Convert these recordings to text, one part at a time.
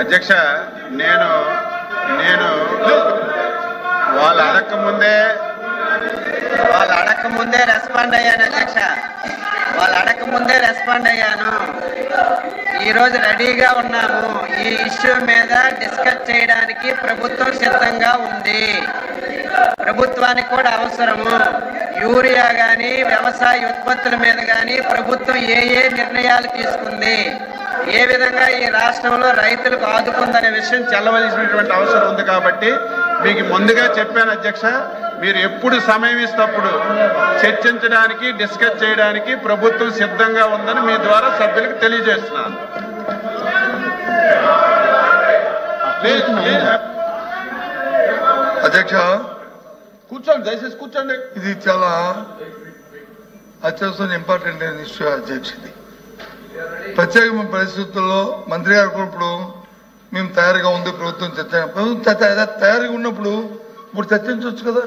అధ్యక్ష, నేను వాళ్ళు అడగకముందే రెస్పాండ్ అయ్యాను అధ్యక్ష. వాళ్ళు అడగకముందే రెస్పాండ్ అయ్యాను. ఈరోజు రెడీగా ఉన్నాము. ఈ ఇష్యూ మీద డిస్కస్ చేయడానికి ప్రభుత్వం సిద్ధంగా ఉంది. ప్రభుత్వానికి కూడా అవసరము. యూరియా కానీ వ్యవసాయ ఉత్పత్తుల మీద కానీ ప్రభుత్వం ఏ నిర్ణయాలు తీసుకుంది, ఏ విధంగా ఈ రాష్ట్రంలో రైతులకు ఆదుకుందనే విషయం చెల్లవలసినటువంటి అవసరం ఉంది. కాబట్టి మీకు ముందుగా చెప్పాను అధ్యక్ష, మీరు ఎప్పుడు సమయం ఇస్తప్పుడు చర్చించడానికి, డిస్కస్ చేయడానికి ప్రభుత్వం సిద్ధంగా ఉందని మీ ద్వారా సభ్యులకు తెలియజేస్తున్నాను. అధ్యక్ష, కూర్చోండి, దయచేసి కూర్చోండి. ఇది చాలా అత్యవసరం ఇంపార్టెంట్ అయిన ఇష్యూ అధ్యక్ష. ఇది ప్రత్యేకమైన పరిస్థితుల్లో మంత్రి గారు ఇప్పుడు మేము తయారుగా ఉంది, ప్రభుత్వం తయారుగా ఉన్నప్పుడు ఇప్పుడు చర్చించవచ్చు కదా.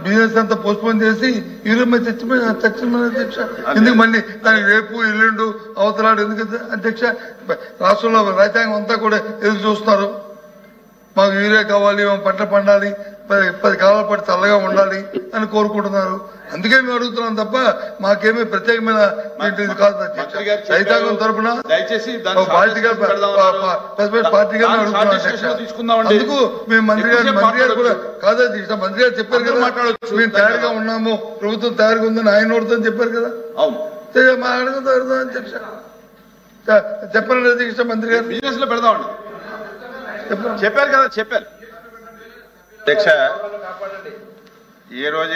బిజినెస్ అంతా పోస్ట్పోన్ చేసి ఈరోజు చర్చించమని అధ్యక్ష. ఎందుకు మళ్ళీ దానికి రేపు ఎల్లుండు అవతలాడు ఎందుకు అధ్యక్ష? రాష్ట్రంలో రైతాంగం అంతా కూడా ఎదురు చూస్తున్నారు. మాకు యూరియా కావాలి, పంట పండాలి, 10 కాలాల పాటు చల్లగా ఉండాలి అని కోరుకుంటున్నారు. అందుకే మేము అడుగుతున్నాం తప్ప మాకేమీ ప్రత్యేకమైన ఇది కాదు. రైతాంగం తరఫున పార్టీగా అడుగుతున్నాం. అందుకు మేము మంత్రి గారు కూడా కాదు అధ్యక్ష. మంత్రి గారు చెప్పారు కదా, మేము తయారుగా ఉన్నాము, ప్రభుత్వం తయారుగా ఉందని ఆయన నోడుతుందని చెప్పారు కదా. మా అడుగుతారు అధ్యక్ష. చెప్పండి అధ్యక్ష. మంత్రి గారు బిజినెస్ లో పెడదామండి చెప్పారు కదా. చెప్పారు అధ్యక్ష. ఏ రోజు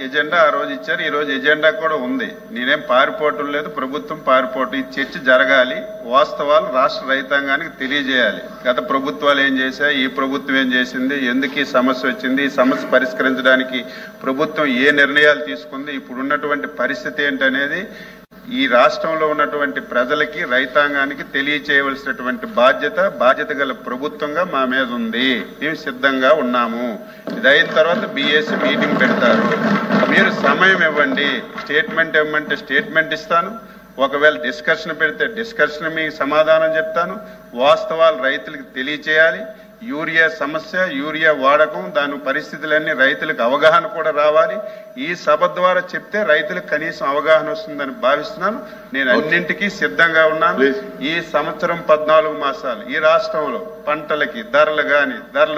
ఎజెండా ఆ రోజు ఇచ్చారు. ఈ రోజు ఎజెండా కూడా ఉంది. నేనేం పారిపోవటం లేదు, ప్రభుత్వం పారిపోవటం. ఈ చర్చ జరగాలి, వాస్తవాలు రాష్ట్ర రైతాంగానికి తెలియజేయాలి. గత ప్రభుత్వాలు ఏం చేశాయి, ఈ ప్రభుత్వం ఏం చేసింది, ఎందుకు ఈ సమస్య వచ్చింది, ఈ సమస్య పరిష్కరించడానికి ప్రభుత్వం ఏ నిర్ణయాలు తీసుకుంది, ఇప్పుడు ఉన్నటువంటి పరిస్థితి ఏంటనేది ఈ రాష్ట్రంలో ఉన్నటువంటి ప్రజలకి, రైతాంగానికి తెలియచేయవలసినటువంటి బాధ్యత గల ప్రభుత్వంగా మా మీద ఉంది. మేము సిద్ధంగా ఉన్నాము. ఇది అయిన తర్వాత బీఏసీ మీటింగ్ పెడతారు. మీరు సమయం ఇవ్వండి. స్టేట్మెంట్ ఇవ్వమంటే స్టేట్మెంట్ ఇస్తాను. ఒకవేళ డిస్కషన్ పెడితే డిస్కషన్ మీకు సమాధానం చెప్తాను. వాస్తవాలు రైతులకు తెలియచేయాలి. యూరియా సమస్య, యూరియా వాడకం, దాని పరిస్థితులన్నీ రైతులకు అవగాహన కూడా రావాలి. ఈ సభ ద్వారా చెప్తే రైతులకు కనీసం అవగాహన వస్తుందని భావిస్తున్నాను. నేను అన్నింటికీ సిద్ధంగా ఉన్నాను. ఈ సంవత్సరం 14 మాసాలు ఈ రాష్ట్రంలో పంటలకి ధరలు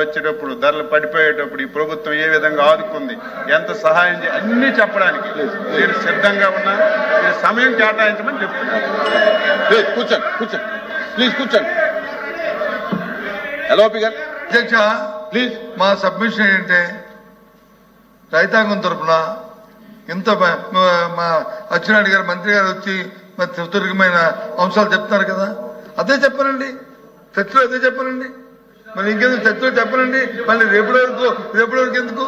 వచ్చేటప్పుడు, ధరలు పడిపోయేటప్పుడు ఈ ప్రభుత్వం ఏ విధంగా ఆదుకుంది, ఎంత సహాయం అన్ని చెప్పడానికి నేను సిద్ధంగా ఉన్నాను. మీరు సమయం కేటాయించమని చెప్తున్నాను. కూర్చోండి ప్లీజ్ కూర్చోండి. ఎల్ఓపి గారు అధ్యక్ష, ప్లీజ్. మా సబ్మిషన్ ఏంటంటే రైతాంగం తరఫున ఇంత మా అచ్చెన్నాయుడు గారు మంత్రి గారు వచ్చి మరి సుదీర్ఘమైన అంశాలు చెప్తున్నారు కదా, అదే చెప్పనండి. చర్చలో అదే చెప్పనండి. మరి ఇంకెందుకు చర్చలో చెప్పనండి? మళ్ళీ రేపటి వరకు ఎందుకు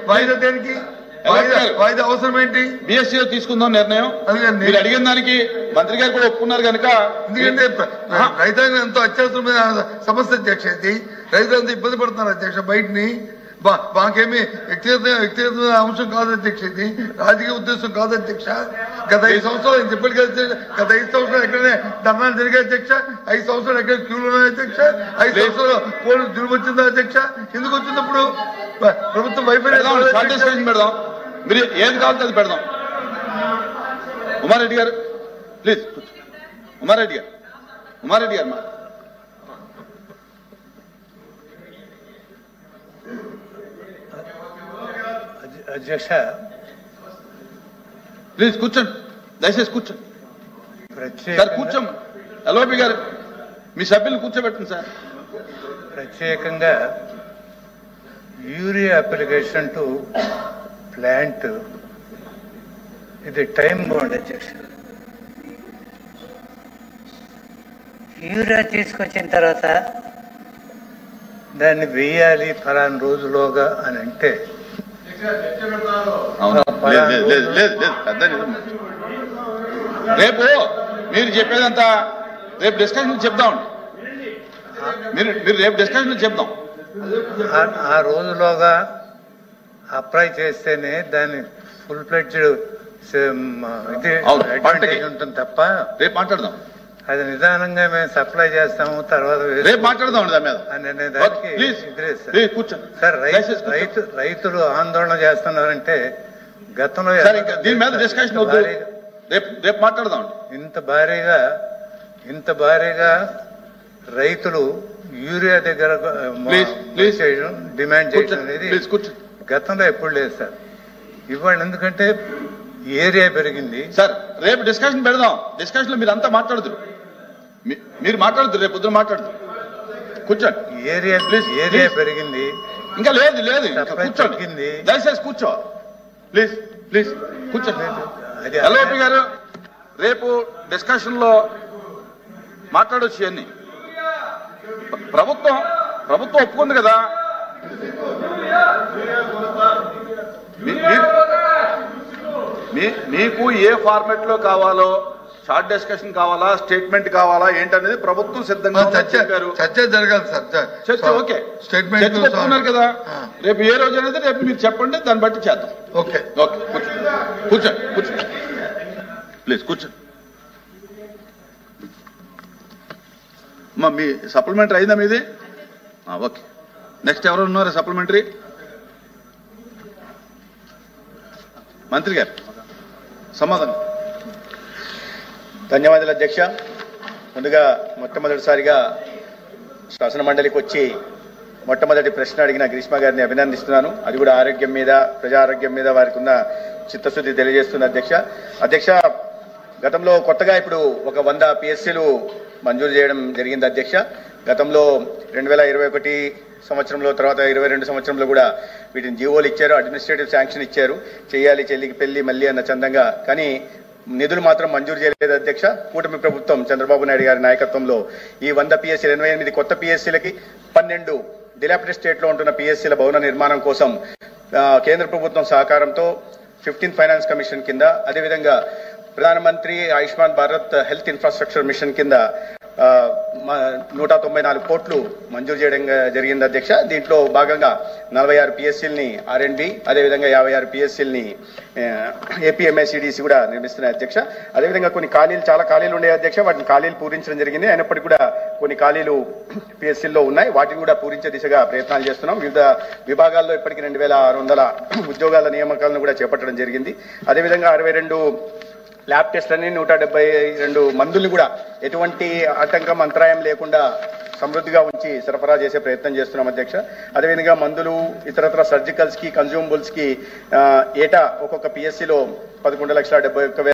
వాయిదా? దేనికి వాయిదా అవసరం ఏంటి? బిఎస్సీలో తీసుకుందాం నిర్ణయం. మీరు అడిగిన దానికి మంత్రి గారు కూడా ఒప్పుకున్నారు కనుక. ఎందుకంటే రైతాంగం ఎంతో అత్యవసరమైన సమస్య అధ్యక్ష. ఇది రైతులంతా ఇబ్బంది పడుతున్నారు అధ్యక్ష. బయటని మాకేమీ వ్యక్తిగత అంశం కాదు అధ్యక్ష. ఇది రాజకీయ ఉద్దేశం కాదు అధ్యక్ష. గత 5 సంవత్సరాలు చెప్పాడు కదా, గత 5 సంవత్సరాలు ఎక్కడనే ధర్నాలు జరిగాయి అధ్యక్ష. 5 సంవత్సరాలు ఎక్కడ క్యూలు ఉన్నాయి అధ్యక్ష. 5 సంవత్సరాలు పోలీసు జులుము వచ్చిందా అధ్యక్ష? ఎందుకు వచ్చినప్పుడు ప్రభుత్వం వైఫల్యం పెడదాం. మీరు ఏది కావాలంటే అది పెడదాం. ఉమారెడ్డి గారు ప్లీజ్. ఉమారెడ్డి గారు మా అధ్యక్ష ప్లీజ్ కూర్చోండి, దయచేసి కూర్చోండి సార్. కూర్చోండి. ఎల్ఓపి గారు మీ సభ్యులు కూర్చోబెట్టండి సార్. ప్రత్యేకంగా యూరియా అప్లికేషన్ టు ప్లాంట్ ఇది టైం బౌండ్ అధ్యక్ష. యూరియా తీసుకొచ్చిన తర్వాత దాన్ని వేయాలి ఫలానా రోజులోగా అని అంటే రేపు మీరు చెప్పేదంతా రేపు డిస్కషన్ చెప్దామండి. మీరు రేపు డిస్కషన్ చెప్దాం. ఆ రోజులోగా అప్లై చేస్తేనే దాన్ని ఫుల్ ఫ్లెడ్జ్డ్ ఉంటుంది తప్ప రేపు మాట్లాడదాం. అది నిదానంగా మేము సప్లై చేస్తాము, తర్వాత రేపు మాట్లాడదాం దాని మీద. అనే దానికి ఎదురేది సార్. కూర్చోండి సార్ రైతులు ఆందోళన చేస్తున్నారంటే గతంలో దీని మీద డిస్కషన్ వద్దు, రేపు మాట్లాడదాం. ఇంత భారీగా రైతులు యూరియా దగ్గర డిమాండ్ చేయడం అనేది గతంలో ఎప్పుడు లేదు సార్. ఇవాళ ఎందుకంటే ఏరియా పెరిగింది సార్. రేపు డిస్కషన్ పెడదాం. డిస్కషన్ లో మీరు అంతా మాట్లాడుతురు, మీరు మాట్లాడుతురు, రేపు పొద్దున మాట్లాడుతురు. కూర్చోండి. ఏరియా పెరిగింది, ఇంకా లేదు కూర్చోండి, దయచేసి కూర్చో ప్లీజ్ కూర్చోండి. ఎల్ఓపి గారు రేపు డిస్కషన్ లో మాట్లాడొచ్చు అన్ని. ప్రభుత్వం ఒప్పుకుంది కదా. మీకు ఏ ఫార్మాట్ లో కావాలో, షార్ట్ డిస్కషన్ కావాలా, స్టేట్మెంట్ కావాలా ఏంటనేది ప్రభుత్వం సిద్ధంగా చర్చ జరగాలి సార్. చర్చ ఓకే, స్టేట్మెంట్ చెప్తున్నారు కదా. రేపు ఏ రోజు అనేది రేపు మీరు చెప్పండి, దాన్ని బట్టి చేద్దాం. ఓకే కూర్చోండి ప్లీజ్ కూర్చోండి. అమ్మా మీ సప్లిమెంటరీ అయిందా మీది? ఓకే. నెక్స్ట్ ఎవరు ఉన్నారు సప్లిమెంటరీ? మంత్రి గారు సమాధానం. ధన్యవాదాలు అధ్యక్ష. ముందుగా మొట్టమొదటిసారిగా శాసన మండలికి వచ్చి మొట్టమొదటి ప్రశ్న అడిగిన గ్రీష్మ గారిని అభినందిస్తున్నాను. అది కూడా ఆరోగ్యం మీద, ప్రజా ఆరోగ్యం మీద వారికి ఉన్న చిత్తశుద్ధి తెలియజేస్తున్న అధ్యక్ష. గతంలో కొత్తగా ఇప్పుడు ఒక 100 PSCలు మంజూరు చేయడం జరిగింది అధ్యక్ష. గతంలో 2021 సంవత్సరంలో, తర్వాత 22 సంవత్సరంలో కూడా వీటిని జీవోలు ఇచ్చారు, అడ్మినిస్ట్రేటివ్ శాంక్షన్ ఇచ్చారు, చేయాలి చెల్లికి పెళ్లి మళ్ళీ అన్న చందంగా. కానీ నిధులు మాత్రం మంజూరు చేయలేదు అధ్యక్ష. కూటమి ప్రభుత్వం చంద్రబాబు నాయుడు గారి నాయకత్వంలో ఈ 100 PSCలు 88 కొత్త PSCలకి 12 డిలాపిడేట్ స్టేట్ లో ఉంటున్న PSCల భవన నిర్మాణం కోసం కేంద్ర ప్రభుత్వం సహకారంతో 15th ఫైనాన్స్ కమిషన్ కింద, అదేవిధంగా ప్రధానమంత్రి Ayushman Bharat health infrastructure machine కింద 194 కోట్లు మంజూరు చేయడం జరిగింది అధ్యక్ష. దీంట్లో భాగంగా 46 PSCలని R&D, అదేవిధంగా 56 PSCలని APMICDC కూడా నిర్మిస్తున్నాయి అధ్యక్ష. అదేవిధంగా కొన్ని చాలా ఖాళీలు ఉండే అధ్యక్ష. వాటిని ఖాళీలు పూరించడం జరిగింది. అయినప్పటికీ కూడా కొన్ని ఖాళీలు PSCల్లో ఉన్నాయి. వాటిని కూడా పూరించే దిశగా ప్రయత్నాలు చేస్తున్నాం. వివిధ విభాగాల్లో ఇప్పటికీ 2600 ఉద్యోగాల నియామకాలను కూడా చేపట్టడం జరిగింది. అదేవిధంగా 62 ల్యాబ్ టెస్ట్లని, 172 మందుల్ని కూడా ఎటువంటి ఆటంకం, అంతరాయం లేకుండా సమృద్ధిగా ఉంచి సరఫరా చేసే ప్రయత్నం చేస్తున్నాం అధ్యక్ష. అదేవిధంగా మందులు, ఇతరత్ర సర్జికల్స్ కి, కన్జ్యూమబుల్స్ కి ఏటా ఒక్కొక్క PSCలో 11,71,000